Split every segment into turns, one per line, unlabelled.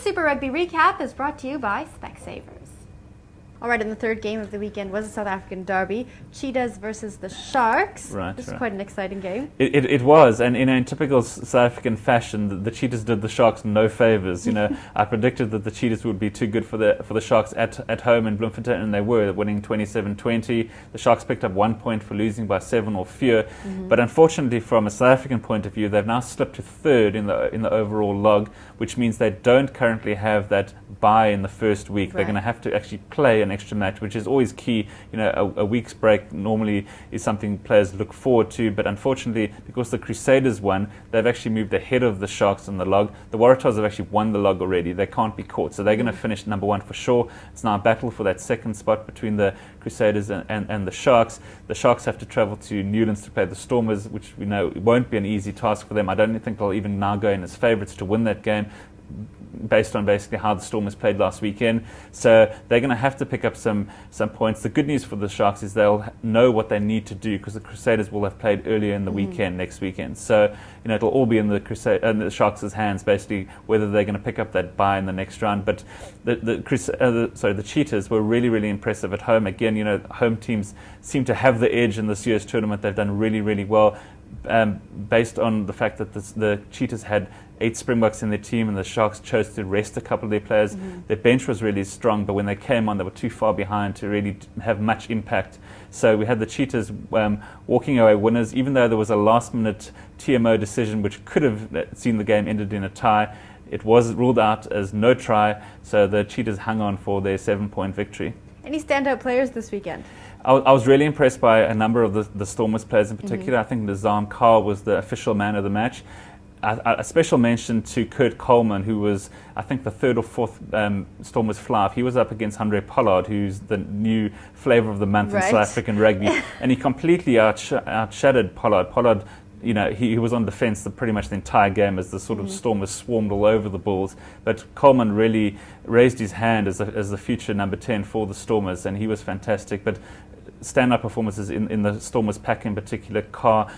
Super Rugby recap is brought to you by Specsavers. All right, and the third game of the weekend was a South African derby, Cheetahs versus the Sharks.
Right,
This is quite an exciting game.
It was, and in typical South African fashion, the Cheetahs did the Sharks no favours. I predicted that the Cheetahs would be too good for the Sharks at home in Bloemfontein, and they were, winning 27-20. The Sharks picked up 1 point for losing by 7 or fewer, but unfortunately, from a South African point of view, they've now slipped to third in the overall log, which means they don't currently have that bye in the first week.
Right.
They're going to have to actually play an extra match, which is always key. A week's break normally is something players look forward to, but unfortunately, because the Crusaders won, they've actually moved ahead of the Sharks in the log. The Waratahs have actually won the log already. They can't be caught, so they're going to finish number one for sure. It's now a battle for that second spot between the Crusaders and the Sharks. The Sharks have to travel to Newlands to play the Stormers, which we know won't be an easy task for them. I don't think they'll even now go in as favourites to win that game, based on basically how the Stormers played last weekend. So they're going to have to pick up some points. The good news for the Sharks is they'll know what they need to do, because the Crusaders will have played earlier in the weekend, next weekend. So it'll all be in the Sharks' hands, basically, whether they're going to pick up that bye in the next round. But the Cheetahs were really, really impressive at home. Again, home teams seem to have the edge in this year's tournament. They've done really, really well. Based on the fact that the Cheetahs had 8 Springboks in their team and the Sharks chose to rest a couple of their players. Their bench was really strong, but when they came on, they were too far behind to really have much impact. So we had the Cheetahs walking away winners, even though there was a last-minute TMO decision which could have seen the game ended in a tie. It was ruled out as no try, so the Cheetahs hung on for their 7-point victory.
Any standout players this weekend?
I was really impressed by a number of the Stormers players in particular. I think Nizam Carr was the official man of the match. A special mention to Kurt Coleman, who was, I think, the third or fourth Stormers fly. He was up against Andre Pollard, who's the new flavour of the month in South African rugby, and he completely outshadowed Pollard. Pollard, he was on defence pretty much the entire game as the sort of Stormers swarmed all over the Bulls. But Coleman really raised his hand as the future number 10 for the Stormers, and he was fantastic. But stand-up performances in the Stormers pack in particular, Carr,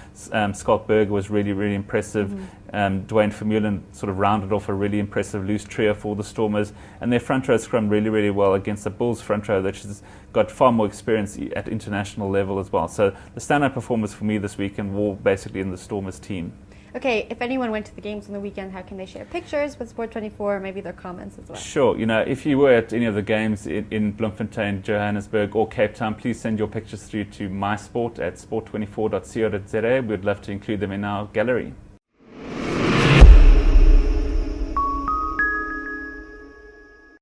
Scott Berger was really, really impressive. Dwayne Vermeulen sort of rounded off a really impressive loose trio for the Stormers, and their front row scrum really, really well against the Bulls front row, which has got far more experience at international level as well. So the stand-up performance for me this weekend were basically in the Stormers team.
Okay, if anyone went to the games on the weekend, how can they share pictures with Sport24, or maybe their comments as well? Sure.
If you were at any of the games in Bloemfontein, Johannesburg or Cape Town, please send your pictures through to mysport@sport24.co.za. We'd love to include them in our gallery.